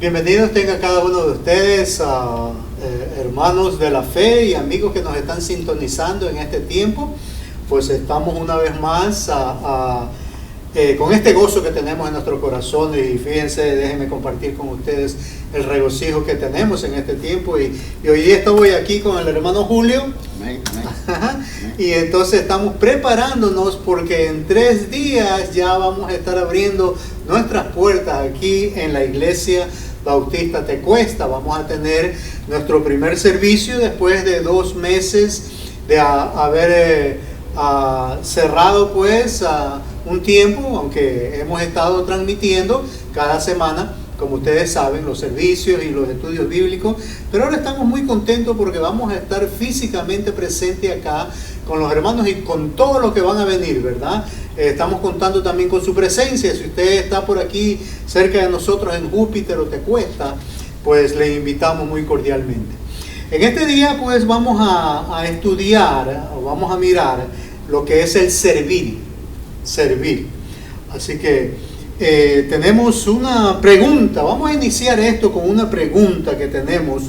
Bienvenidos tenga cada uno de ustedes, hermanos de la fe y amigos que nos están sintonizando en este tiempo. Pues estamos una vez más con este gozo que tenemos en nuestro corazón, y fíjense, déjenme compartir con ustedes el regocijo que tenemos en este tiempo, y hoy día estoy aquí con el hermano Julio. Amén. Y entonces estamos preparándonos porque en 3 días ya vamos a estar abriendo nuestras puertas aquí en la iglesia Bautista Tecuesta. Vamos a tener nuestro primer servicio después de 2 meses de haber cerrado pues un tiempo, aunque hemos estado transmitiendo cada semana, como ustedes saben, los servicios y los estudios bíblicos, pero ahora estamos muy contentos porque vamos a estar físicamente presentes acá con los hermanos y con todo lo que van a venir, ¿verdad? Estamos contando también con su presencia. Si usted está por aquí cerca de nosotros en Júpiter o Tecuesta, pues le invitamos muy cordialmente. En este día pues vamos a estudiar o vamos a mirar lo que es el servir. Así que tenemos una pregunta. Vamos a iniciar esto con una pregunta que tenemos.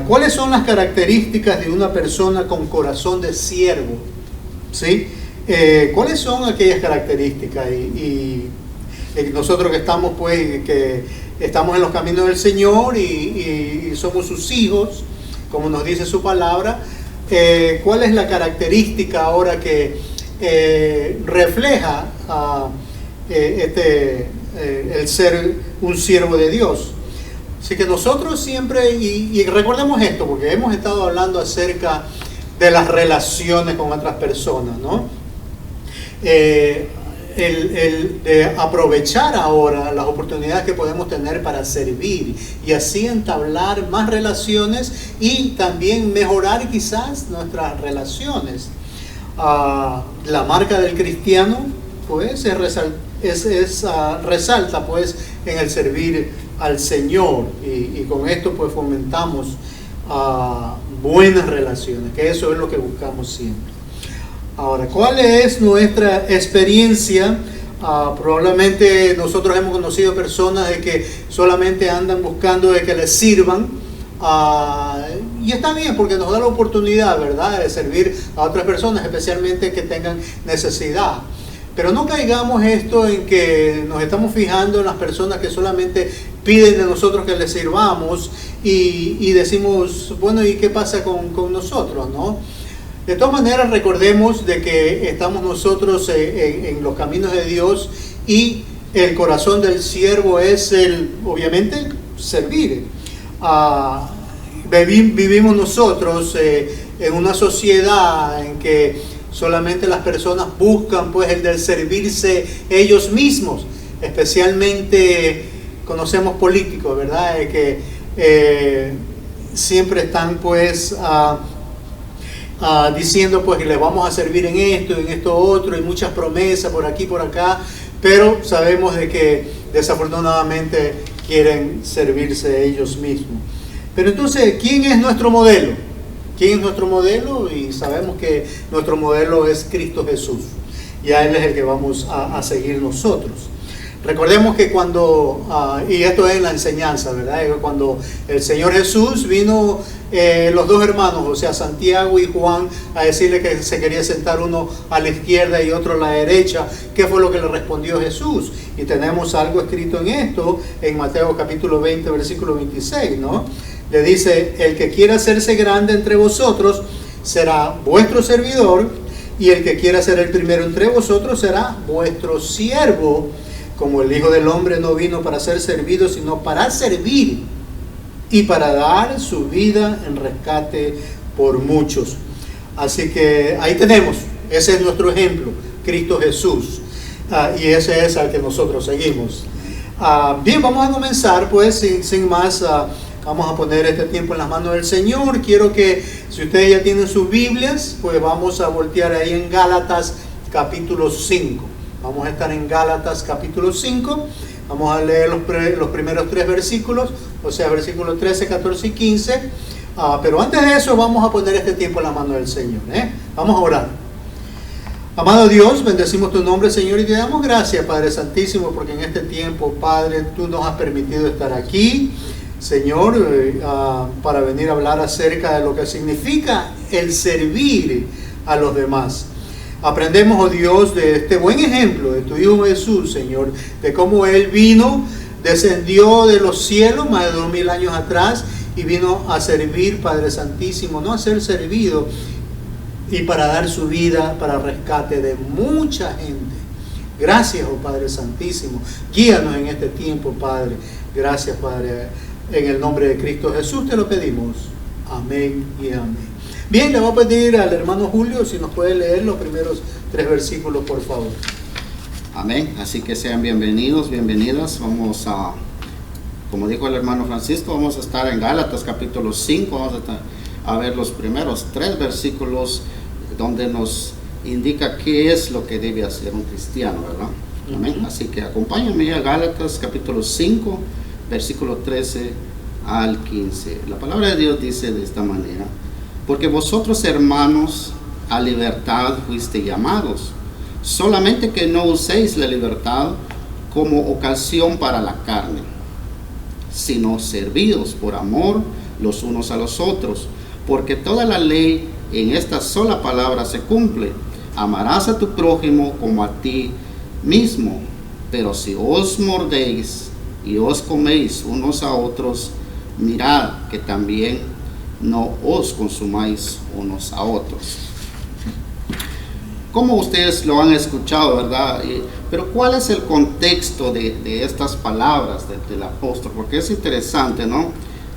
¿Cuáles son las características de una persona con corazón de siervo? ¿Sí? ¿Cuáles son aquellas características? Y nosotros que estamos pues, que estamos en los caminos del Señor y somos sus hijos, como nos dice su palabra, ¿cuál es la característica ahora que refleja el ser un siervo de Dios? Así que nosotros siempre, y recordemos esto, porque hemos estado hablando acerca de las relaciones con otras personas, ¿no? De aprovechar ahora las oportunidades que podemos tener para servir y así entablar más relaciones y también mejorar quizás nuestras relaciones. La marca del cristiano pues resalta pues en el servir al Señor, y con esto pues fomentamos buenas relaciones, que eso es lo que buscamos siempre. Ahora, ¿cuál es nuestra experiencia? Probablemente nosotros hemos conocido personas de que solamente andan buscando de que les sirvan, y está bien porque nos da la oportunidad, ¿verdad?, de servir a otras personas, especialmente que tengan necesidad. Pero no caigamos esto en que nos estamos fijando en las personas que solamente piden de nosotros que les sirvamos y decimos, bueno, ¿y qué pasa con nosotros, no? De todas maneras, recordemos de que estamos nosotros en los caminos de Dios, y el corazón del siervo es obviamente, servir. Vivimos nosotros en una sociedad en que solamente las personas buscan pues el del servirse ellos mismos. Especialmente conocemos políticos, ¿verdad? Que siempre están pues diciendo pues que les vamos a servir en esto otro, y muchas promesas por aquí por acá, pero sabemos de que desafortunadamente quieren servirse ellos mismos. Pero entonces, ¿quién es nuestro modelo? ¿Quién es nuestro modelo? Y sabemos que nuestro modelo es Cristo Jesús, y a Él es el que vamos a seguir nosotros. Recordemos que cuando, y esto es en la enseñanza, ¿verdad? Cuando el Señor Jesús vino, los 2 hermanos, o sea, Santiago y Juan, a decirle que se quería sentar uno a la izquierda y otro a la derecha, ¿qué fue lo que le respondió Jesús? Y tenemos algo escrito en esto, en Mateo capítulo 20, versículo 26, ¿no? Le dice, el que quiera hacerse grande entre vosotros será vuestro servidor, y el que quiera ser el primero entre vosotros será vuestro siervo. Como el Hijo del Hombre no vino para ser servido, sino para servir y para dar su vida en rescate por muchos. Así que ahí tenemos, ese es nuestro ejemplo, Cristo Jesús, y ese es al que nosotros seguimos. Bien, vamos a comenzar pues sin más. Vamos a poner este tiempo en las manos del Señor. Quiero que, si ustedes ya tienen sus Biblias, pues vamos a voltear ahí en Gálatas capítulo 5. Vamos a estar en Gálatas capítulo 5. Vamos a leer los primeros 3 versículos, o sea, versículos 13, 14 y 15. Pero antes de eso vamos a poner este tiempo en la mano del Señor. Vamos a orar. Amado Dios, bendecimos tu nombre, Señor, y te damos gracias, Padre Santísimo, porque en este tiempo, Padre, tú nos has permitido estar aquí, Señor, para venir a hablar acerca de lo que significa el servir a los demás. Aprendemos, oh Dios, de este buen ejemplo de tu Hijo Jesús, Señor, de cómo Él vino, descendió de los cielos más de 2000 años atrás y vino a servir, Padre Santísimo, no a ser servido, y para dar su vida para rescate de mucha gente. Gracias, oh Padre Santísimo. Guíanos en este tiempo, Padre. Gracias, Padre. En el nombre de Cristo Jesús te lo pedimos. Amén y amén. Bien, le voy a pedir al hermano Julio si nos puede leer los primeros 3 versículos, por favor. Amén. Así que sean bienvenidos, bienvenidas. Vamos a, como dijo el hermano Francisco, vamos a estar en Gálatas capítulo 5. Vamos a ver los primeros 3 versículos donde nos indica qué es lo que debe hacer un cristiano, ¿verdad? Amén. Así que acompáñenme a Gálatas capítulo 5, versículo 13 al 15. La palabra de Dios dice de esta manera: porque vosotros, hermanos, a libertad fuiste llamados, solamente que no uséis la libertad como ocasión para la carne, sino servidos por amor los unos a los otros, porque toda la ley en esta sola palabra se cumple: amarás a tu prójimo como a ti mismo. Pero si os mordéis y os coméis unos a otros, mirad que también no os consumáis unos a otros. Como ustedes lo han escuchado, ¿verdad? Pero ¿cuál es el contexto de estas palabras del apóstol? Porque es interesante, ¿no?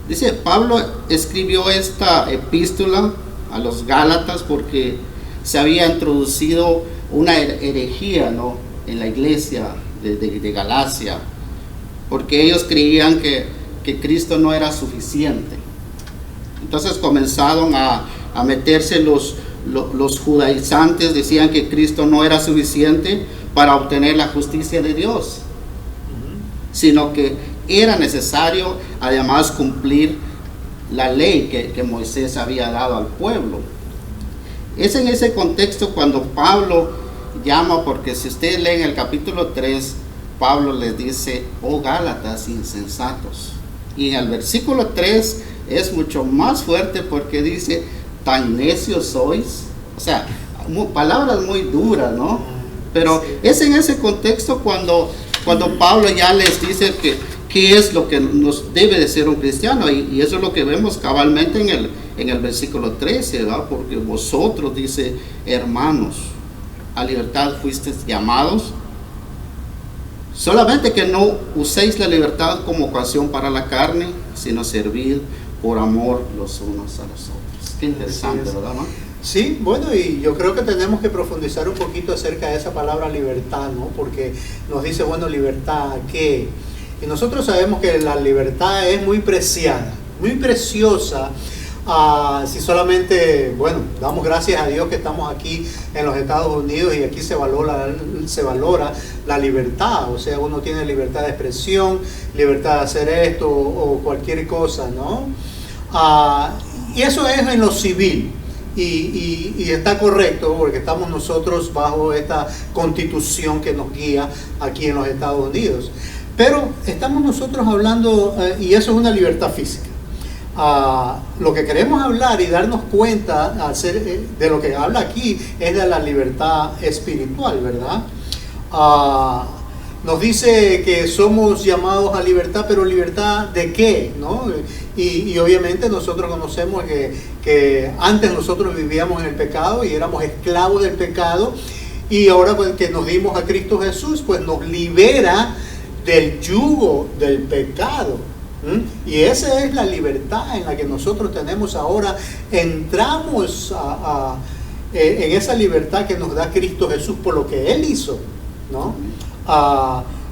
Dice, Pablo escribió esta epístola a los Gálatas porque se había introducido una herejía, ¿no?, en la iglesia de Galacia, porque ellos creían que Cristo no era suficiente. Entonces comenzaron a meterse los judaizantes, decían que Cristo no era suficiente para obtener la justicia de Dios, sino que era necesario además cumplir la ley que Moisés había dado al pueblo. Es en ese contexto cuando Pablo llama, porque si ustedes leen el capítulo 3, Pablo les dice, oh Gálatas insensatos. Y en el versículo 3 es mucho más fuerte porque dice, tan necios sois. O sea, palabras muy duras, ¿no? Pero es en ese contexto cuando Pablo ya les dice qué es lo que nos debe de ser un cristiano, y eso es lo que vemos cabalmente en el versículo 13, ¿verdad? Porque vosotros, dice, hermanos, a libertad fuisteis llamados, solamente que no uséis la libertad como ocasión para la carne, sino servid por amor los unos a los otros. Qué interesante, ¿verdad, no? Sí, bueno, y yo creo que tenemos que profundizar un poquito acerca de esa palabra libertad, ¿no? Porque nos dice, bueno, libertad, ¿qué? Y nosotros sabemos que la libertad es muy preciada, muy preciosa. Si solamente, bueno, damos gracias a Dios que estamos aquí en los Estados Unidos y aquí se valora la libertad. O sea, uno tiene libertad de expresión, libertad de hacer esto o cualquier cosa, ¿no? Y eso es en lo civil. Y está correcto porque estamos nosotros bajo esta constitución que nos guía aquí en los Estados Unidos. Pero estamos nosotros hablando, y eso es una libertad física. Lo que queremos hablar y darnos cuenta de lo que habla aquí es de la libertad espiritual, ¿verdad? Nos dice que somos llamados a libertad, pero ¿libertad de qué? ¿No? Y obviamente nosotros conocemos que antes nosotros vivíamos en el pecado y éramos esclavos del pecado, y ahora pues, que nos dimos a Cristo Jesús, pues nos libera del yugo del pecado. Y esa es la libertad en la que nosotros tenemos ahora. Entramos en esa libertad que nos da Cristo Jesús por lo que Él hizo, ¿no?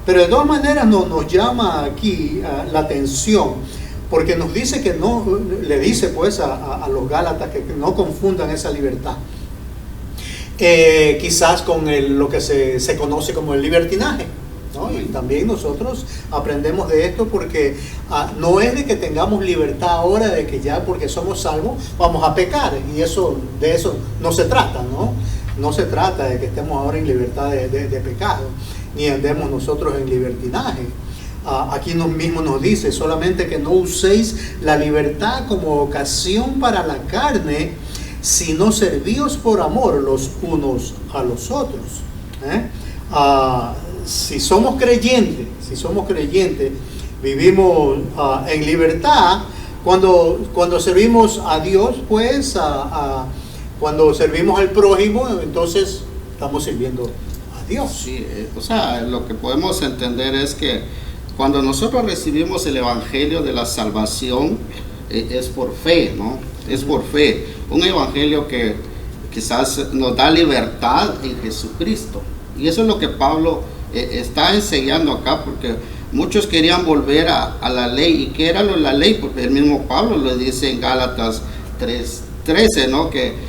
Pero de todas maneras nos llama aquí la atención, porque nos dice que no, le dice pues a los Gálatas que no confundan esa libertad quizás con lo que se conoce como el libertinaje, ¿no? Y también nosotros aprendemos de esto porque no es de que tengamos libertad ahora, de que ya porque somos salvos vamos a pecar, y de eso no se trata, ¿no? no se trata de que estemos ahora en libertad de pecado, ni andemos nosotros en libertinaje. Aquí mismo nos dice solamente que no uséis la libertad como ocasión para la carne, sino servíos por amor los unos a los otros. Si somos creyentes, vivimos en libertad cuando servimos a Dios, pues cuando servimos al prójimo, entonces estamos sirviendo a Dios. Sí, o sea, lo que podemos entender es que cuando nosotros recibimos el evangelio de la salvación, es por fe, ¿no? Es por fe. Un evangelio que quizás nos da libertad en Jesucristo. Y eso es lo que Pablo está enseñando acá, porque muchos querían volver a la ley. ¿Y qué era la ley? Porque el mismo Pablo lo dice en Gálatas 3:13, ¿no? Que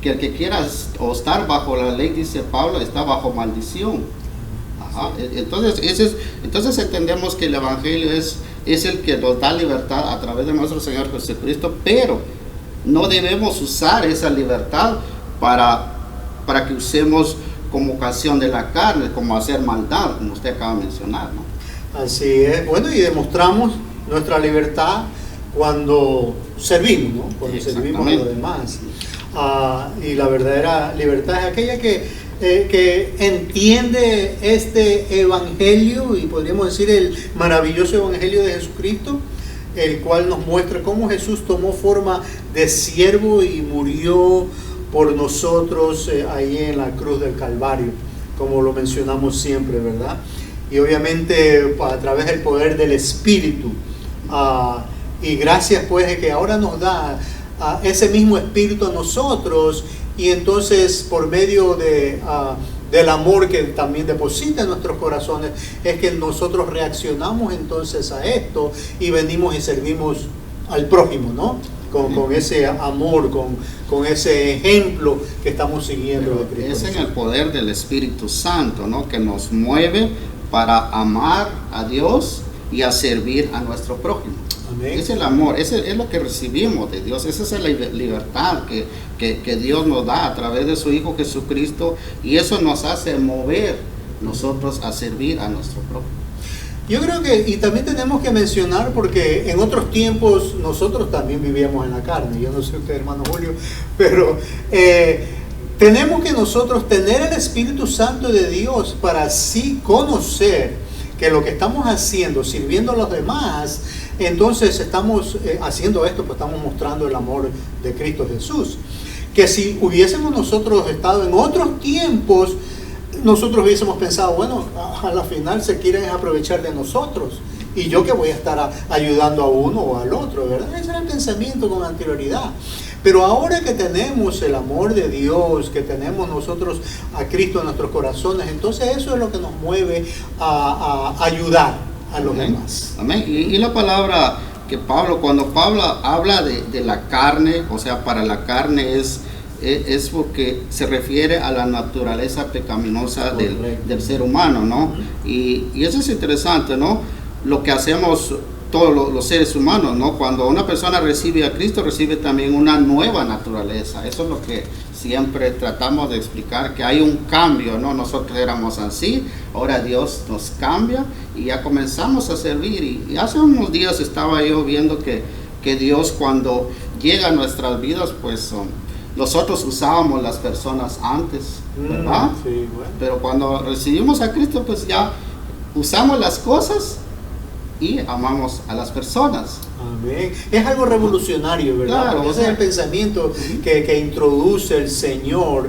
el que quiera estar bajo la ley, dice Pablo, está bajo maldición. Ajá. Entonces entendemos que el evangelio es el que nos da libertad a través de nuestro Señor Jesucristo, pero no debemos usar esa libertad para que usemos como ocasión de la carne, como hacer maldad, como usted acaba de mencionar, ¿no? Así es. Bueno, y demostramos nuestra libertad cuando servimos, ¿no? Cuando servimos a los demás. Y la verdadera libertad es aquella que entiende este evangelio, y podríamos decir el maravilloso evangelio de Jesucristo, el cual nos muestra cómo Jesús tomó forma de siervo y murió por nosotros ahí en la cruz del Calvario, como lo mencionamos siempre, ¿verdad? Y obviamente a través del poder del Espíritu, y gracias pues de que ahora nos da ese mismo Espíritu a nosotros, y entonces por medio del amor que también deposita en nuestros corazones, es que nosotros reaccionamos entonces a esto y venimos y servimos al prójimo, ¿no? Con ese amor, con ese ejemplo que estamos siguiendo de Cristo. Es en el poder del Espíritu Santo, ¿no? Que nos mueve para amar a Dios y a servir a nuestro prójimo. Amén. Es el amor, es lo que recibimos de Dios, esa es la libertad que Dios nos da a través de su Hijo Jesucristo, y eso nos hace mover nosotros a servir a nuestro prójimo. Yo creo que, y también tenemos que mencionar, porque en otros tiempos nosotros también vivíamos en la carne, yo no sé usted, hermano Julio, pero tenemos que nosotros tener el Espíritu Santo de Dios para así conocer que lo que estamos haciendo, sirviendo a los demás, entonces estamos haciendo esto, pues estamos mostrando el amor de Cristo Jesús. Que si hubiésemos nosotros estado en otros tiempos, nosotros hubiésemos pensado, bueno, a la final se quieren aprovechar de nosotros, y yo que voy a estar ayudando a uno o al otro, ¿verdad? Ese era el pensamiento con anterioridad. Pero ahora que tenemos el amor de Dios, que tenemos nosotros a Cristo en nuestros corazones, entonces eso es lo que nos mueve a ayudar a los demás. Amén. Y la palabra que cuando Pablo habla de la carne, o sea, para la carne es porque se refiere a la naturaleza pecaminosa del ser humano, ¿no? Y eso es interesante, ¿no? Lo que hacemos todos los seres humanos, ¿no? Cuando una persona recibe a Cristo, recibe también una nueva naturaleza. Eso es lo que siempre tratamos de explicar, que hay un cambio, ¿no? Nosotros éramos así, ahora Dios nos cambia y ya comenzamos a servir. Y hace unos días estaba yo viendo que Dios, cuando llega a nuestras vidas, pues nosotros usábamos las personas antes, ¿verdad? Sí, bueno. Pero cuando recibimos a Cristo, pues ya usamos las cosas y amamos a las personas. Amén. Es algo revolucionario, ¿verdad? Claro, ese es el pensamiento que introduce el Señor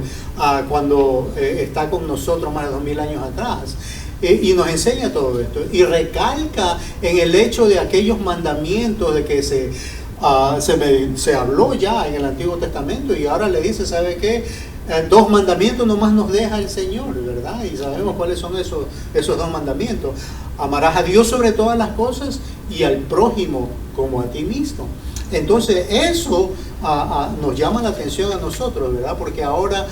cuando está con nosotros más de 2000 años atrás. Y nos enseña todo esto. Y recalca en el hecho de aquellos mandamientos de que se habló ya en el Antiguo Testamento, y ahora le dice, ¿sabe qué? 2 mandamientos nomás nos deja el Señor, ¿verdad? Y sabemos cuáles son esos 2 mandamientos. Amarás a Dios sobre todas las cosas y al prójimo como a ti mismo. Entonces eso nos llama la atención a nosotros, ¿verdad? Porque ahora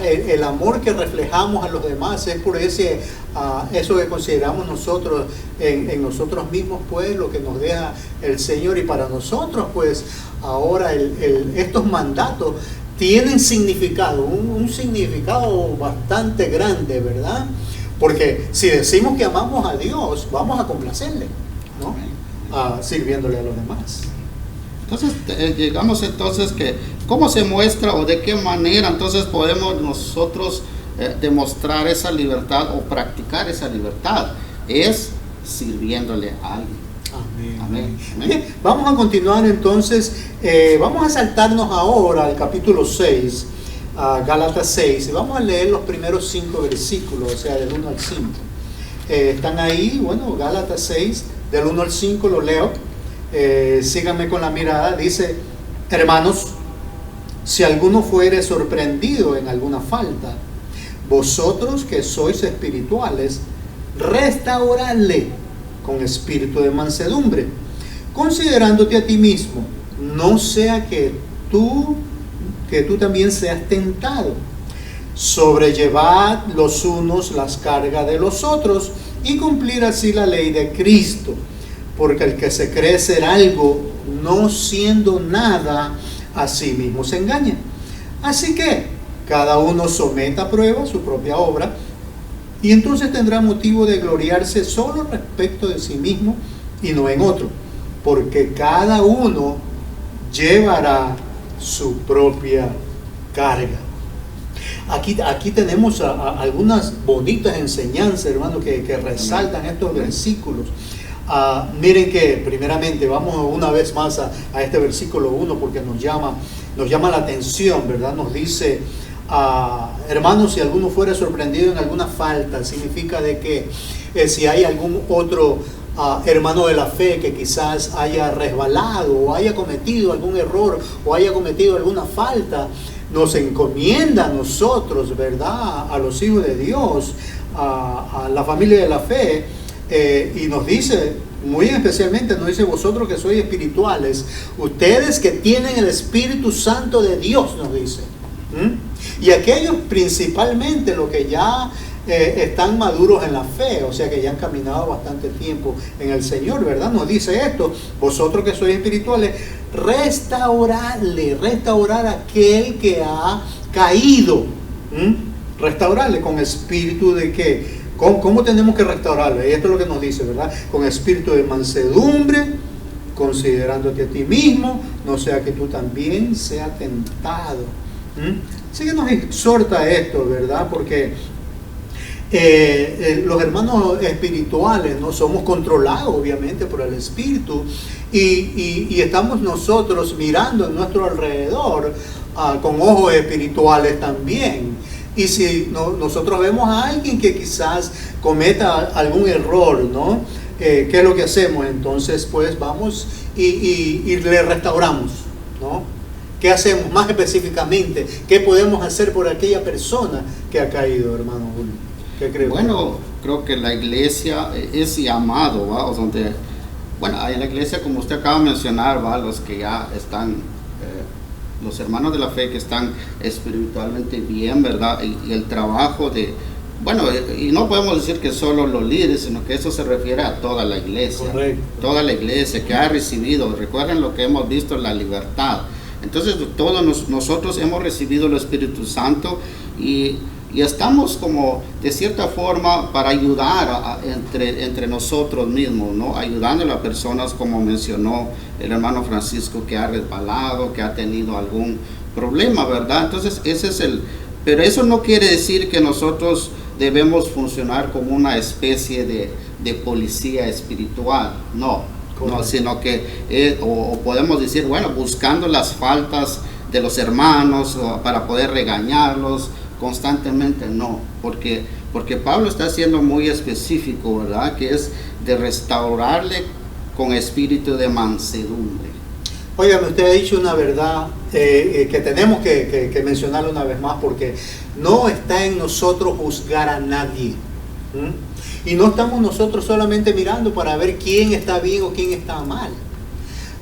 el amor que reflejamos a los demás es por eso que consideramos nosotros en nosotros mismos, pues lo que nos deja el Señor. Y para nosotros, pues ahora estos mandatos tienen significado, un significado bastante grande, ¿verdad? Porque si decimos que amamos a Dios, vamos a complacerle, ¿no? Sirviéndole a los demás. Entonces, llegamos entonces que, ¿cómo se muestra o de qué manera entonces podemos nosotros demostrar esa libertad o practicar esa libertad? Es sirviéndole a alguien. Amén. Amén. Amén. Bien, vamos a continuar entonces, vamos a saltarnos ahora al capítulo 6, a Gálatas 6, y vamos a leer los primeros 5 versículos, o sea, del 1 al 5. Están ahí, bueno, Gálatas 6, del 1 al 5 lo leo, síganme con la mirada, dice: hermanos, si alguno fuere sorprendido en alguna falta, vosotros que sois espirituales, restauradle con espíritu de mansedumbre, considerándote a ti mismo, no sea que tú también seas tentado. Sobrellevad los unos las cargas de los otros y cumplir así la ley de Cristo, porque el que se cree ser algo, no siendo nada, a sí mismo se engaña. Así que cada uno someta a prueba su propia obra, y entonces tendrá motivo de gloriarse solo respecto de sí mismo y no en otro, porque cada uno llevará su propia carga. Aquí tenemos algunas bonitas enseñanzas, hermano, que resaltan estos versículos. Miren que primeramente vamos una vez más a este versículo 1, porque nos llama la atención, ¿verdad? Nos dice: hermanos, si alguno fuera sorprendido en alguna falta, significa de que si hay algún otro hermano de la fe que quizás haya resbalado o haya cometido algún error o haya cometido alguna falta, nos encomienda a nosotros, ¿verdad?, a los hijos de Dios, a la familia de la fe, y nos dice, muy especialmente nos dice: vosotros que sois espirituales, ustedes que tienen el Espíritu Santo de Dios, nos dice. Y aquellos principalmente los que ya están maduros en la fe, o sea que ya han caminado bastante tiempo en el Señor, ¿verdad? Nos dice esto: vosotros que sois espirituales, restaurar a aquel que ha caído. Restaurarle con espíritu de qué. ¿Cómo tenemos que restaurarle? Y esto es lo que nos dice, ¿verdad? Con espíritu de mansedumbre, considerándote a ti mismo, no sea que tú también seas tentado. Así que nos exhorta esto, ¿verdad? Porque los hermanos espirituales no somos controlados obviamente por el Espíritu, y estamos nosotros mirando en nuestro alrededor con ojos espirituales también. Y si nosotros vemos a alguien que quizás cometa algún error, ¿no? ¿Qué es lo que hacemos? Entonces pues vamos y le restauramos, ¿no? ¿Qué hacemos más específicamente? ¿Qué podemos hacer por aquella persona que ha caído, hermano Julio? ¿Qué cree? Bueno, creo que la iglesia es llamado, ¿va? O donde, bueno, en la iglesia, como usted acaba de mencionar, ¿va? Los que ya están, los hermanos de la fe que están espiritualmente bien, ¿verdad? Y el trabajo de, bueno, y no podemos decir que solo los líderes, sino que eso se refiere a toda la iglesia. Correcto. Toda la iglesia que ha recibido, recuerden lo que hemos visto, la libertad. Entonces todos nosotros hemos recibido el Espíritu Santo y estamos como de cierta forma para ayudar entre nosotros mismos, ¿no? Ayudando a personas, como mencionó el hermano Francisco, que ha resbalado, que ha tenido algún problema, ¿verdad? Entonces pero eso no quiere decir que nosotros debemos funcionar como una especie de policía espiritual, no, sino que o podemos decir, bueno, buscando las faltas de los hermanos para poder regañarlos constantemente, no, porque Pablo está siendo muy específico, ¿verdad? Que es de restaurarle con espíritu de mansedumbre. Óigame, usted ha dicho una verdad que tenemos que mencionarla una vez más, porque no está en nosotros juzgar a nadie. Y no estamos nosotros solamente mirando para ver quién está bien o quién está mal.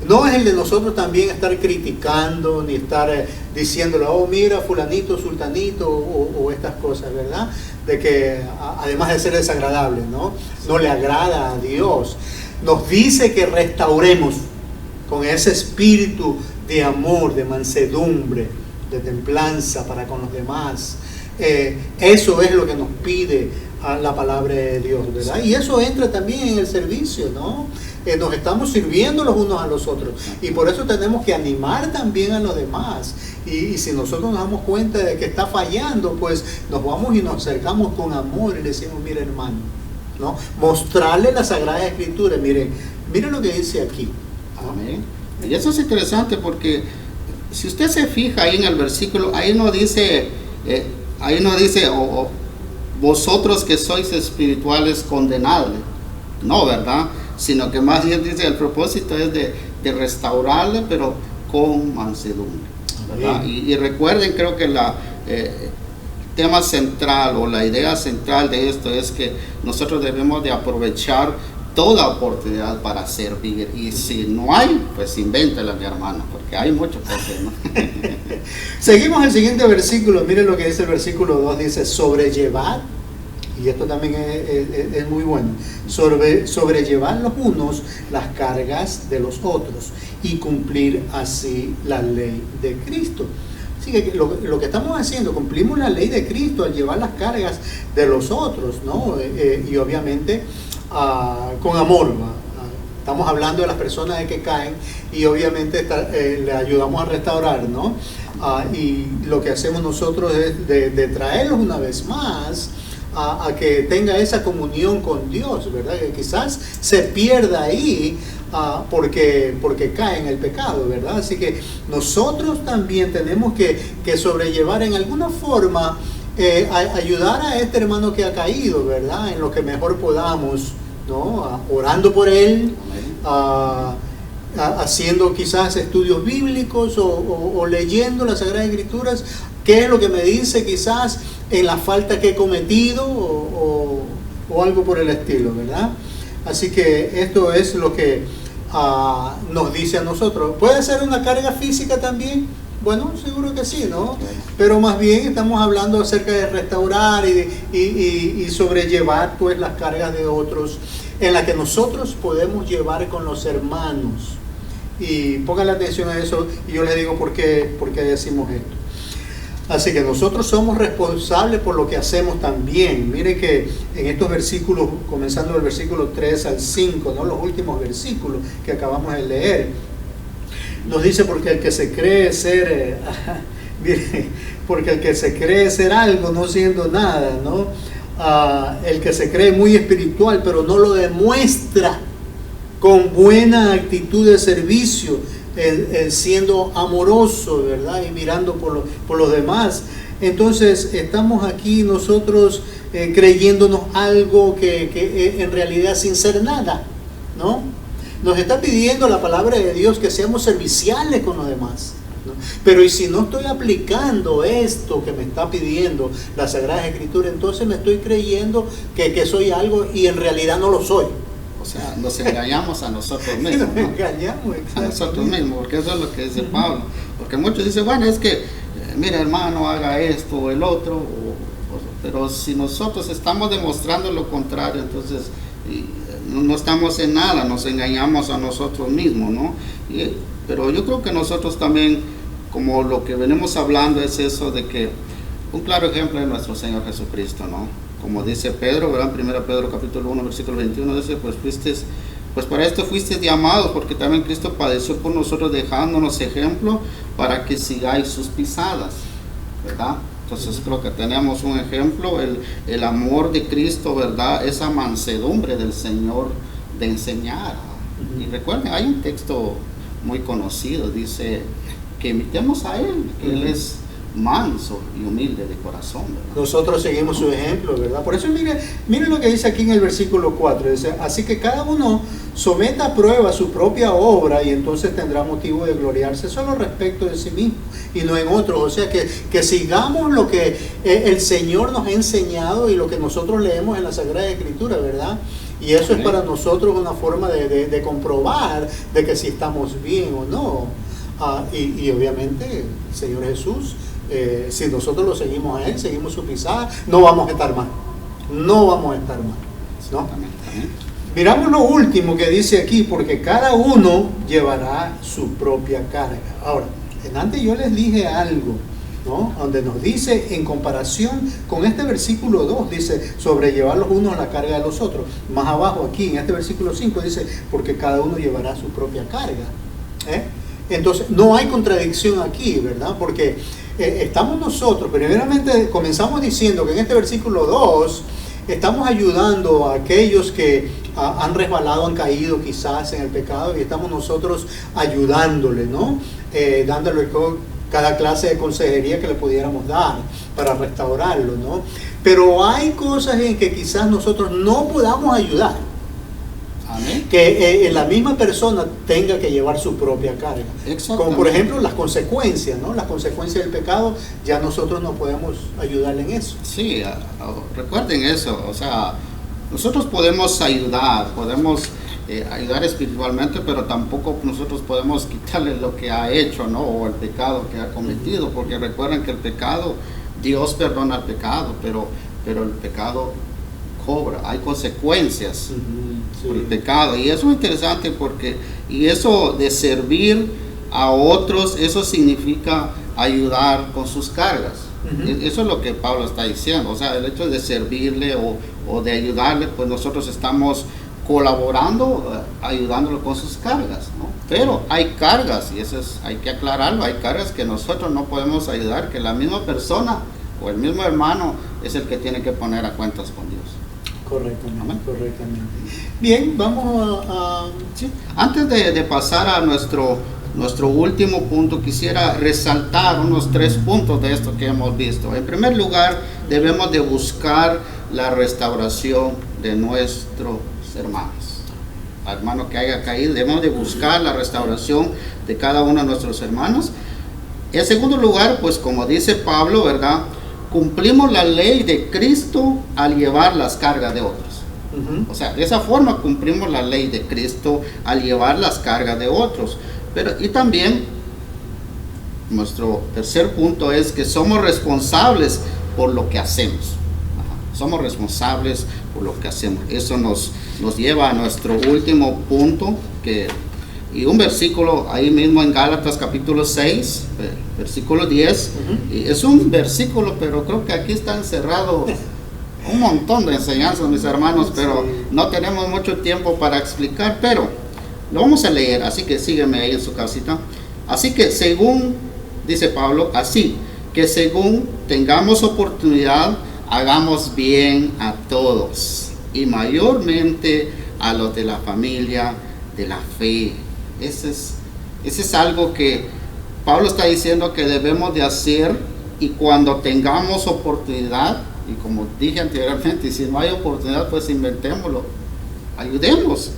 No es el de nosotros también estar criticando, ni estar diciéndole: oh, mira, fulanito, sultanito, o estas cosas, ¿verdad? De que además de ser desagradable, ¿no? No le agrada a Dios. Nos dice que restauremos con ese espíritu de amor, de mansedumbre, de templanza para con los demás. Eso es lo que nos pide la palabra de Dios, ¿verdad? Y eso entra también en el servicio, ¿no? Nos estamos sirviendo los unos a los otros, y por eso tenemos que animar también a los demás. Y si nosotros nos damos cuenta de que está fallando, pues nos vamos y nos acercamos con amor y le decimos: mire, hermano, ¿no? Mostrarle la Sagrada Escritura. Miren lo que dice aquí. Amén. Y eso es interesante, porque si usted se fija ahí en el versículo, ahí no dice vosotros que sois espirituales condenadle, no, ¿verdad? Sino que más bien dice, el propósito es de restaurarle, pero con mansedumbre, ¿verdad? Y recuerden, creo que la tema central o la idea central de esto es que nosotros debemos de aprovechar toda oportunidad para servir, y si no hay, pues invéntela, mi hermano, porque hay mucho que hacer, ¿no? Seguimos el siguiente versículo. Miren lo que dice el versículo 2, dice: sobrellevar, y esto también es muy bueno, sobrellevar los unos las cargas de los otros y cumplir así la ley de Cristo. Así que lo que estamos haciendo, cumplimos la ley de Cristo al llevar las cargas de los otros, ¿no? Y obviamente con amor, ¿va? Estamos hablando de las personas que caen, y obviamente le ayudamos a restaurar, ¿no? Y lo que hacemos nosotros es de traerlos una vez más a que tenga esa comunión con Dios, ¿verdad? Que quizás se pierda ahí porque cae en el pecado, ¿verdad? Así que nosotros también tenemos que sobrellevar en alguna forma, ayudar a este hermano que ha caído, ¿verdad? En lo que mejor podamos, ¿no? Orando por él, haciendo quizás estudios bíblicos o leyendo las Sagradas Escrituras. ¿Qué es lo que me dice quizás en la falta que he cometido o algo por el estilo, ¿verdad? Así que esto es lo que nos dice a nosotros. ¿Puede ser una carga física también? Bueno, seguro que sí, ¿no? Pero más bien estamos hablando acerca de restaurar y sobrellevar pues las cargas de otros, en las que nosotros podemos llevar con los hermanos. Y pongan la atención a eso, y yo les digo por qué decimos esto. Así que nosotros somos responsables por lo que hacemos también. Mire que en estos versículos, comenzando del versículo 3 al 5, ¿no? Los últimos versículos que acabamos de leer, nos dice: porque el que se cree ser, porque el que se cree ser algo no siendo nada, ¿no? El que se cree muy espiritual pero no lo demuestra con buena actitud de servicio, siendo amoroso, ¿verdad? Y mirando por los demás. Entonces estamos aquí nosotros creyéndonos algo que en realidad sin ser nada, ¿no? Nos está pidiendo la palabra de Dios que seamos serviciales con los demás, ¿no? Pero y si no estoy aplicando esto que me está pidiendo la Sagrada Escritura, entonces me estoy creyendo que soy algo y en realidad no lo soy. O sea, nos engañamos a nosotros mismos, ¿no? Nos engañamos, a nosotros mismos, porque eso es lo que dice Pablo. Porque muchos dicen: bueno, es que, mira, hermano, haga esto o el otro, pero si nosotros estamos demostrando lo contrario, entonces no estamos en nada, nos engañamos a nosotros mismos, ¿no? Pero yo creo que nosotros también, como lo que venimos hablando es eso de que, un claro ejemplo es nuestro Señor Jesucristo, ¿no? Como dice Pedro, ¿verdad? 1 Pedro capítulo 1, versículo 21, dice: pues para esto fuisteis llamados, porque también Cristo padeció por nosotros, dejándonos ejemplo para que sigáis sus pisadas, ¿verdad? Entonces creo que tenemos un ejemplo, el amor de Cristo, ¿verdad? Esa mansedumbre del Señor de enseñar. Y recuerden, hay un texto muy conocido, dice que imitemos a Él, que Él es manso y humilde de corazón, ¿verdad? Nosotros seguimos su ejemplo, ¿verdad? Por eso mire lo que dice aquí en el versículo 4, dice: así que cada uno someta a prueba su propia obra, y entonces tendrá motivo de gloriarse solo respecto de sí mismo y no en otros. O sea que sigamos lo que el Señor nos ha enseñado y lo que nosotros leemos en la Sagrada Escritura, ¿verdad? Y eso es para nosotros una forma de comprobar de que si estamos bien o no. Y obviamente el Señor Jesús, si nosotros lo seguimos a Él, seguimos su pisada, no vamos a estar mal. No vamos a estar mal, ¿no? Miramos lo último que dice aquí: porque cada uno llevará su propia carga. Ahora, antes yo les dije algo ¿no? Donde nos dice, en comparación con este versículo 2, dice, sobrellevar los unos la carga de los otros. Más abajo aquí, en este versículo 5, dice, porque cada uno llevará su propia carga. Entonces, no hay contradicción aquí, ¿verdad? Porque estamos nosotros, primeramente comenzamos diciendo que en este versículo 2, estamos ayudando a aquellos que han resbalado, han caído quizás en el pecado, y estamos nosotros ayudándole, ¿no? Dándole cada clase de consejería que le pudiéramos dar para restaurarlo, ¿no? Pero hay cosas en que quizás nosotros no podamos ayudar. Amén. Que la misma persona tenga que llevar su propia carga. Como por ejemplo las consecuencias, ¿no? Las consecuencias del pecado, ya nosotros no podemos ayudarle en eso. Sí, recuerden eso, o sea, nosotros podemos ayudar, ayudar espiritualmente, pero tampoco nosotros podemos quitarle lo que ha hecho, ¿no? O el pecado que ha cometido, porque recuerden que el pecado, Dios perdona el pecado, pero el pecado cobra, hay consecuencias por el pecado, y eso es interesante y eso de servir a otros, eso significa ayudar con sus cargas. Eso es lo que Pablo está diciendo, o sea, el hecho de servirle o de ayudarle, pues nosotros estamos colaborando, ayudándolo con sus cargas, ¿no? Pero hay cargas, y eso hay que aclararlo, hay cargas que nosotros no podemos ayudar, que la misma persona o el mismo hermano es el que tiene que poner a cuentas con Dios. Correctamente. Bien, vamos sí. Antes de pasar a nuestro último punto, quisiera resaltar unos 3 puntos de esto que hemos visto. En primer lugar, debemos de buscar la restauración de nuestros hermanos. Hermano que haya caído, debemos de buscar la restauración de cada uno de nuestros hermanos. En segundo lugar, pues como dice Pablo, ¿verdad? Cumplimos la ley de Cristo al llevar las cargas de otros. O sea, de esa forma cumplimos la ley de Cristo al llevar las cargas de otros. Y también nuestro tercer punto es que somos responsables por lo que hacemos. Somos responsables por lo que hacemos. Eso nos lleva a nuestro último punto, y un versículo ahí mismo en Gálatas capítulo 6, versículo 10. Y es un versículo, pero creo que aquí está encerrado un montón de enseñanzas, mis hermanos, pero no tenemos mucho tiempo para explicar, pero lo vamos a leer, así que sígueme ahí en su casita. Así que según, dice Pablo, así que según tengamos oportunidad, hagamos bien a todos, y mayormente a los de la familia de la fe. Ese es algo que Pablo está diciendo que debemos de hacer, y cuando tengamos oportunidad, y como dije anteriormente, si no hay oportunidad, pues inventémoslo, ayudemos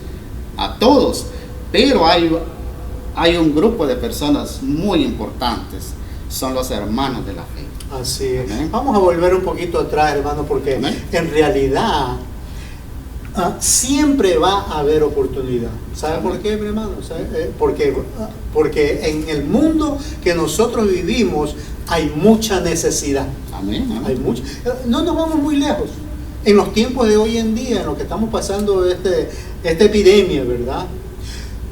a todos. Pero hay un grupo de personas muy importantes, son los hermanos de la fe. Así es. Vamos a volver un poquito atrás, hermano, porque en realidad siempre va a haber oportunidad. ¿Sabe por qué, mi hermano? Porque en el mundo que nosotros vivimos hay mucha necesidad. Hay mucha. No nos vamos muy lejos. En los tiempos de hoy en día, en lo que estamos pasando esta epidemia, ¿verdad?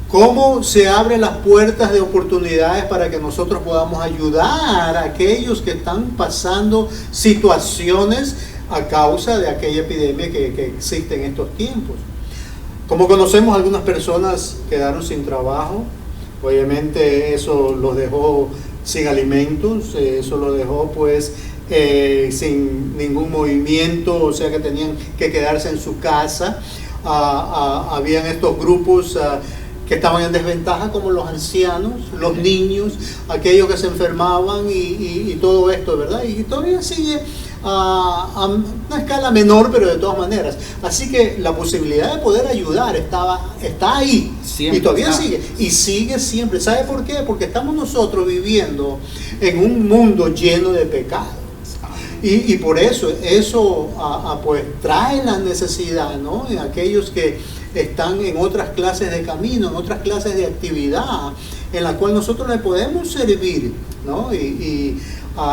¿Cómo se abren las puertas de oportunidades para que nosotros podamos ayudar a aquellos que están pasando situaciones a causa de aquella epidemia que existe en estos tiempos? Como conocemos, algunas personas quedaron sin trabajo. Obviamente eso los dejó sin alimentos, eso los dejó pues sin ningún movimiento, o sea que tenían que quedarse en su casa. Habían estos grupos que estaban en desventaja, como los ancianos, los niños, aquellos que se enfermaban y todo esto, ¿verdad? Y todavía sigue a una escala menor, pero de todas maneras. Así que la posibilidad de poder ayudar está ahí, siempre, y todavía sigue, y sigue siempre. ¿Sabe por qué? Porque estamos nosotros viviendo en un mundo lleno de pecado. Y por eso pues trae la necesidad, ¿no? En aquellos que están en otras clases de camino, en otras clases de actividad, en la cual nosotros le podemos servir, ¿no? Y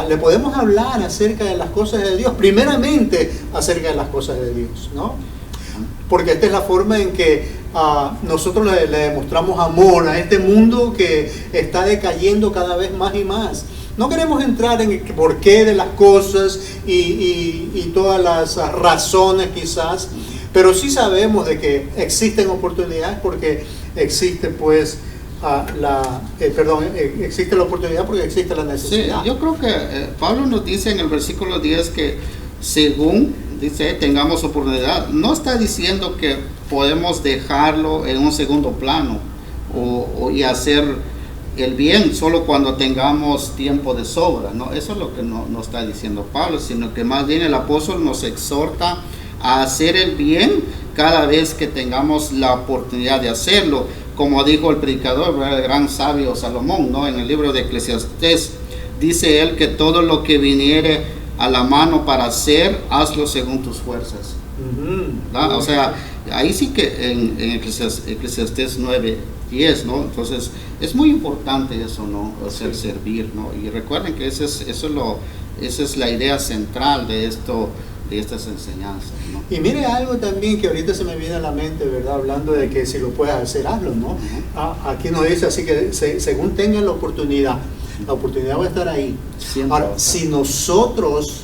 le podemos hablar acerca de las cosas de Dios, primeramente acerca de las cosas de Dios, ¿no? Porque esta es la forma en que nosotros le demostramos amor a este mundo que está decayendo cada vez más y más. No queremos entrar en el por qué de las cosas y todas las razones quizás, pero sí sabemos de que existen oportunidades porque existe pues existe la oportunidad porque existe la necesidad. Sí, yo creo que Pablo nos dice en el versículo 10 que según dice tengamos oportunidad, no está diciendo que podemos dejarlo en un segundo plano y hacer el bien solo cuando tengamos tiempo de sobra, ¿no? Eso es lo que no está diciendo Pablo, sino que más bien el apóstol nos exhorta a hacer el bien cada vez que tengamos la oportunidad de hacerlo, como dijo el predicador, el gran sabio Salomón, ¿no? En el libro de Eclesiastés dice él que todo lo que viniere a la mano para hacer, hazlo según tus fuerzas. O sea, ahí sí que en Eclesiastés 9:10, ¿no? Entonces es muy importante eso, ¿no? Hacer servir, ¿no? Y recuerden que esa es la idea central de estas enseñanzas, ¿no? Y mire algo también que ahorita se me viene a la mente, ¿verdad? Hablando de que si lo puedes hacer, hazlo, ¿no? Aquí nos dice así que según tengan la oportunidad va a estar ahí. Ahora, si nosotros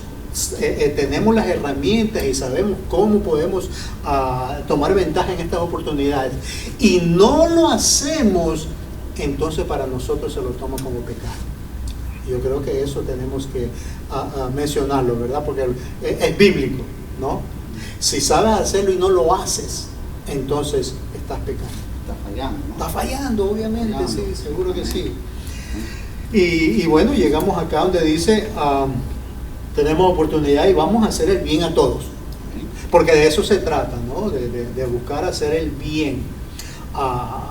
tenemos las herramientas y sabemos cómo podemos tomar ventaja en estas oportunidades y no lo hacemos, entonces para nosotros se lo toma como pecado. Yo creo que eso tenemos que mencionarlo, ¿verdad? Porque es bíblico, ¿no? Si sabes hacerlo y no lo haces, entonces estás pecando. Está fallando, ¿no? Está fallando, obviamente, sí, seguro que sí. Y bueno, llegamos acá donde dice, tenemos oportunidad y vamos a hacer el bien a todos. Porque de eso se trata, ¿no? De buscar hacer el bien,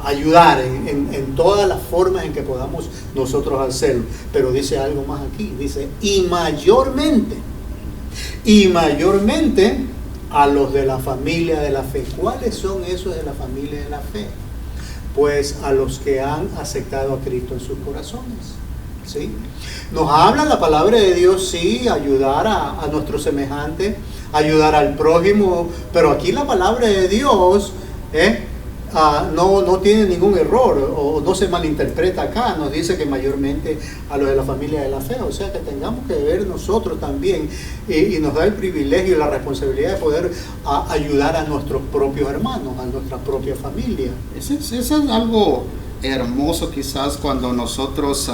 ayudar en todas las formas en que podamos nosotros hacerlo. Pero dice algo más aquí, dice, y mayormente a los de la familia de la fe. ¿Cuáles son esos de la familia de la fe? Pues a los que han aceptado a Cristo en sus corazones. ¿Sí? Nos habla la palabra de Dios, sí, ayudar a nuestro semejante, ayudar al prójimo, pero aquí la palabra de Dios no tiene ningún error o no se malinterpreta acá. Nos dice que mayormente a los de la familia de la fe, o sea que tengamos que ver nosotros también y nos da el privilegio y la responsabilidad de poder ayudar a nuestros propios hermanos, a nuestra propia familia. Eso es algo hermoso quizás cuando nosotros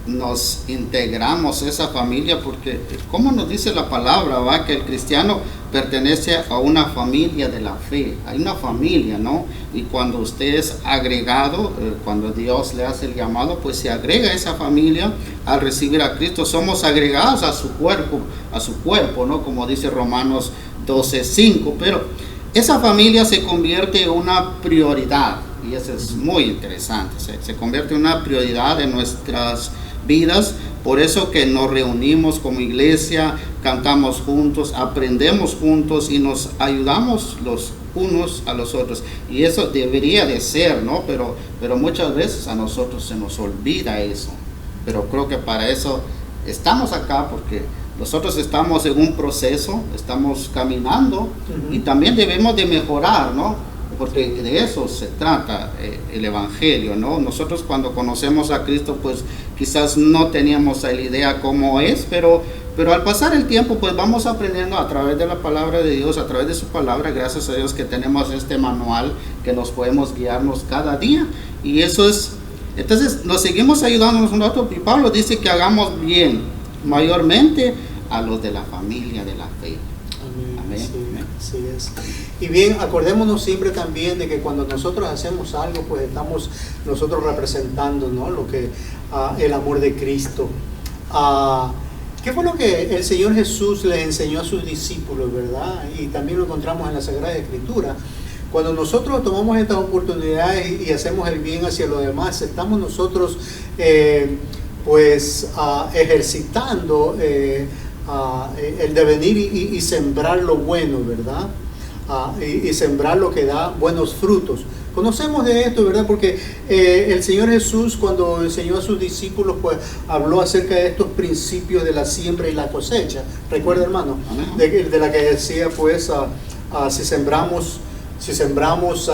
nos integramos a esa familia, porque como nos dice la palabra, ¿va? Que el cristiano pertenece a una familia de la fe, hay una familia, ¿no? Y cuando usted es agregado, cuando Dios le hace el llamado, pues se agrega a esa familia al recibir a Cristo. Somos agregados a su cuerpo, ¿no? Como dice Romanos 12:5, pero esa familia se convierte en una prioridad. Y eso es muy interesante, se convierte en una prioridad en nuestras vidas. Por eso que nos reunimos como iglesia, cantamos juntos, aprendemos juntos y nos ayudamos los unos a los otros. Y eso debería de ser, ¿no? Pero muchas veces a nosotros se nos olvida eso. Pero creo que para eso estamos acá, porque nosotros estamos en un proceso, estamos caminando y también debemos de mejorar, ¿no? Porque de eso se trata el Evangelio, ¿no? Nosotros cuando conocemos a Cristo, pues quizás no teníamos la idea cómo es, pero al pasar el tiempo, pues vamos aprendiendo a través de la palabra de Dios, a través de su palabra. Gracias a Dios que tenemos este manual que nos podemos guiarnos cada día, y eso es, entonces nos seguimos ayudándonos nosotros, y Pablo dice que hagamos bien, mayormente a los de la familia de la fe. Amén. Sí, así es. Y bien, acordémonos siempre también de que cuando nosotros hacemos algo, pues estamos nosotros representando, ¿no? Lo que el amor de Cristo. ¿Qué fue lo que el Señor Jesús les enseñó a sus discípulos, verdad? Y también lo encontramos en la Sagrada Escritura. Cuando nosotros tomamos estas oportunidades y hacemos el bien hacia los demás, estamos nosotros ejercitando el devenir y sembrar lo bueno, ¿verdad? Y sembrar lo que da buenos frutos. Conocemos de esto, ¿verdad? Porque el Señor Jesús, cuando enseñó a sus discípulos, pues habló acerca de estos principios de la siembra y la cosecha. ¿Recuerda, hermano? De la que decía, pues, si sembramos Si sembramos,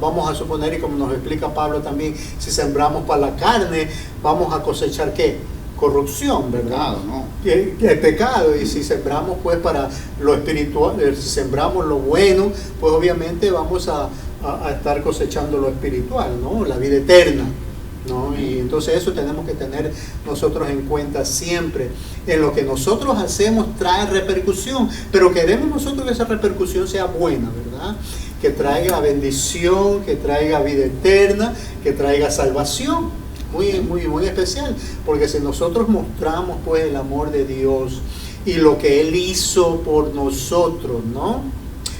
vamos a suponer, y como nos explica Pablo también, si sembramos para la carne, vamos a cosechar ¿qué? Corrupción, ¿verdad? Pecado, ¿no? El pecado. Y si sembramos pues para lo espiritual, si sembramos lo bueno, pues obviamente vamos a estar cosechando lo espiritual, ¿no? La vida eterna, ¿no? Y entonces eso tenemos que tener nosotros en cuenta siempre. En lo que nosotros hacemos trae repercusión, pero queremos nosotros que esa repercusión sea buena, ¿verdad? Que traiga bendición, que traiga vida eterna, que traiga salvación. Muy especial, porque si nosotros mostramos pues el amor de Dios y lo que Él hizo por nosotros, ¿no?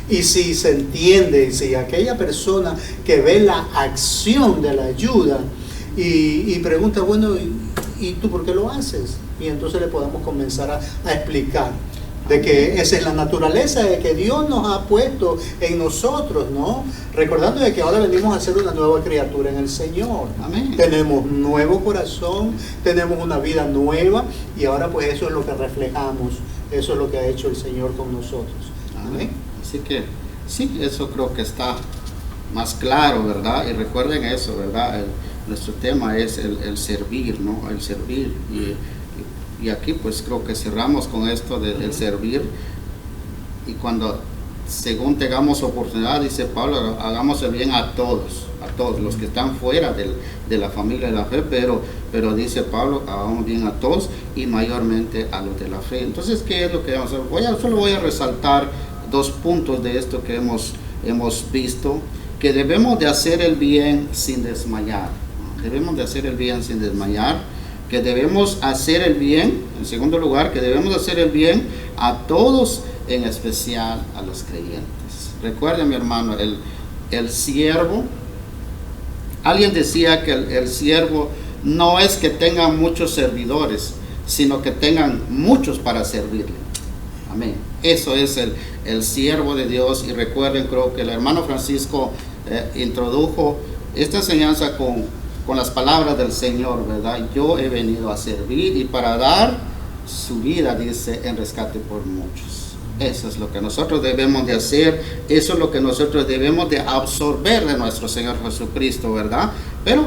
Y si se entiende, si aquella persona que ve la acción de la ayuda y pregunta, bueno, ¿y tú por qué lo haces? Y entonces le podamos comenzar a explicar de que esa es la naturaleza de que Dios nos ha puesto en nosotros, ¿no? Recordando de que ahora venimos a ser una nueva criatura en el Señor. Amén. Tenemos nuevo corazón, tenemos una vida nueva, y ahora pues eso es lo que reflejamos, eso es lo que ha hecho el Señor con nosotros. Amén. Así que sí, eso creo que está más claro, ¿verdad? Y recuerden eso, ¿verdad? Nuestro tema es el servir, ¿no? El servir. Y aquí pues creo que cerramos con esto del servir. Y cuando según tengamos oportunidad, dice Pablo, hagamos el bien a todos los que están fuera de la familia de la fe, pero dice Pablo, hagamos bien a todos y mayormente a los de la fe. Entonces, ¿qué es lo que vamos a hacer? Solo voy a resaltar 2 puntos de esto que hemos visto, que debemos de hacer el bien sin desmayar. Debemos de hacer el bien sin desmayar, que debemos hacer el bien, en segundo lugar, que debemos hacer el bien a todos, en especial a los creyentes. Recuerden, mi hermano, el siervo, alguien decía que el siervo no es que tenga muchos servidores, sino que tengan muchos para servirle. Amén. Eso es el siervo de Dios. Y recuerden, creo que el hermano Francisco introdujo esta enseñanza con las palabras del Señor, ¿verdad? Yo he venido a servir y para dar su vida, dice, en rescate por muchos. Eso es lo que nosotros debemos de hacer, eso es lo que nosotros debemos de absorber de nuestro Señor Jesucristo, ¿verdad? Pero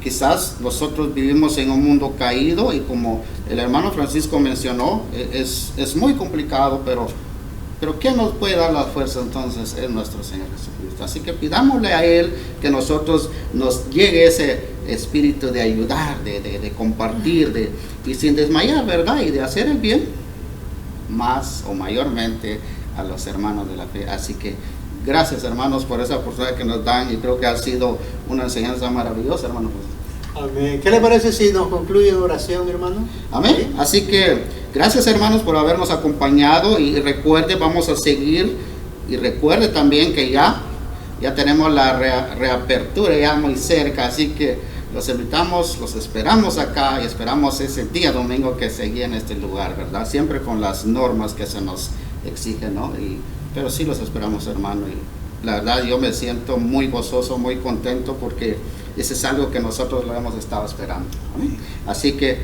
quizás nosotros vivimos en un mundo caído y como el hermano Francisco mencionó, es muy complicado, pero ¿quién nos puede dar la fuerza entonces? Es nuestro Señor Jesucristo. Así que pidámosle a Él que nosotros nos llegue ese espíritu de ayudar, de compartir, y sin desmayar, ¿verdad? Y de hacer el bien más o mayormente a los hermanos de la fe. Así que gracias, hermanos, por esa oportunidad que nos dan, y creo que ha sido una enseñanza maravillosa, hermano. Amén. ¿Qué le parece si nos concluye en oración, mi hermano? Amén. Así que gracias, hermanos, por habernos acompañado, y recuerde, vamos a seguir, y recuerde también que ya tenemos la reapertura ya muy cerca, así que los invitamos, los esperamos acá, y esperamos ese día domingo que seguía en este lugar, ¿verdad? Siempre con las normas que se nos exigen, ¿no? Pero sí los esperamos, hermano, y la verdad yo me siento muy gozoso, muy contento, porque ese es algo que nosotros lo hemos estado esperando. ¿Amén? Así que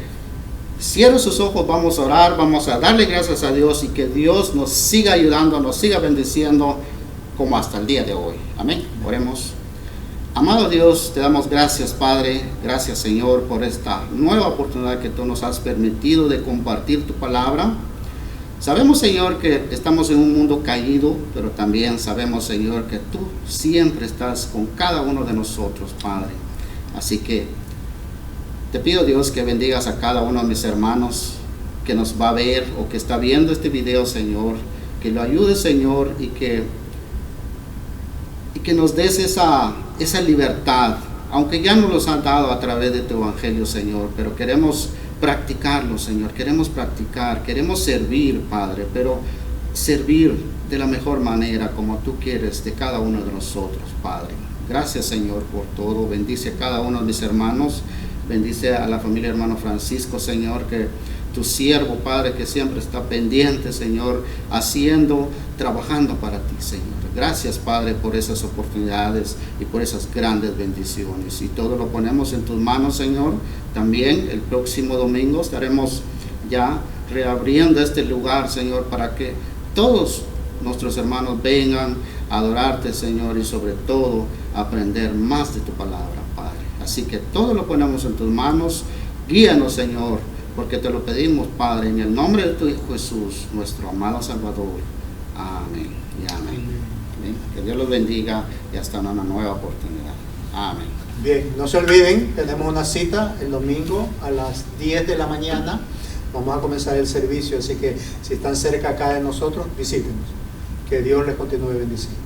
cierre sus ojos, vamos a orar, vamos a darle gracias a Dios, y que Dios nos siga ayudando, nos siga bendiciendo como hasta el día de hoy. Amén. Oremos. Amado Dios, te damos gracias, Padre, gracias, Señor, por esta nueva oportunidad que tú nos has permitido de compartir tu palabra. Sabemos, Señor, que estamos en un mundo caído, pero también sabemos, Señor, que tú siempre estás con cada uno de nosotros, Padre. Así que te pido, Dios, que bendigas a cada uno de mis hermanos que nos va a ver o que está viendo este video, Señor, que lo ayudes, Señor, y que nos des esa libertad, aunque ya nos los han dado a través de tu evangelio, Señor, pero queremos practicarlo, Señor, queremos practicar, queremos servir, Padre, pero servir de la mejor manera, como tú quieres, de cada uno de nosotros, Padre. Gracias, Señor, por todo. Bendice a cada uno de mis hermanos, bendice a la familia hermano Francisco, Señor, que tu siervo, Padre, que siempre está pendiente, Señor, trabajando para ti, Señor. Gracias, Padre, por esas oportunidades y por esas grandes bendiciones. Y todo lo ponemos en tus manos, Señor. También el próximo domingo estaremos ya reabriendo este lugar, Señor, para que todos nuestros hermanos vengan adorarte, Señor, y sobre todo aprender más de tu palabra, Padre. Así que todo lo ponemos en tus manos. Guíanos, Señor, porque te lo pedimos, Padre, en el nombre de tu Hijo Jesús, nuestro amado Salvador. Amén y amén. Bien, que Dios los bendiga y hasta una nueva oportunidad. Amén. Bien, no se olviden, tenemos una cita el domingo a las 10 de la mañana. Vamos a comenzar el servicio, así que si están cerca acá de nosotros, visítenos. Que Dios les continúe bendiciendo.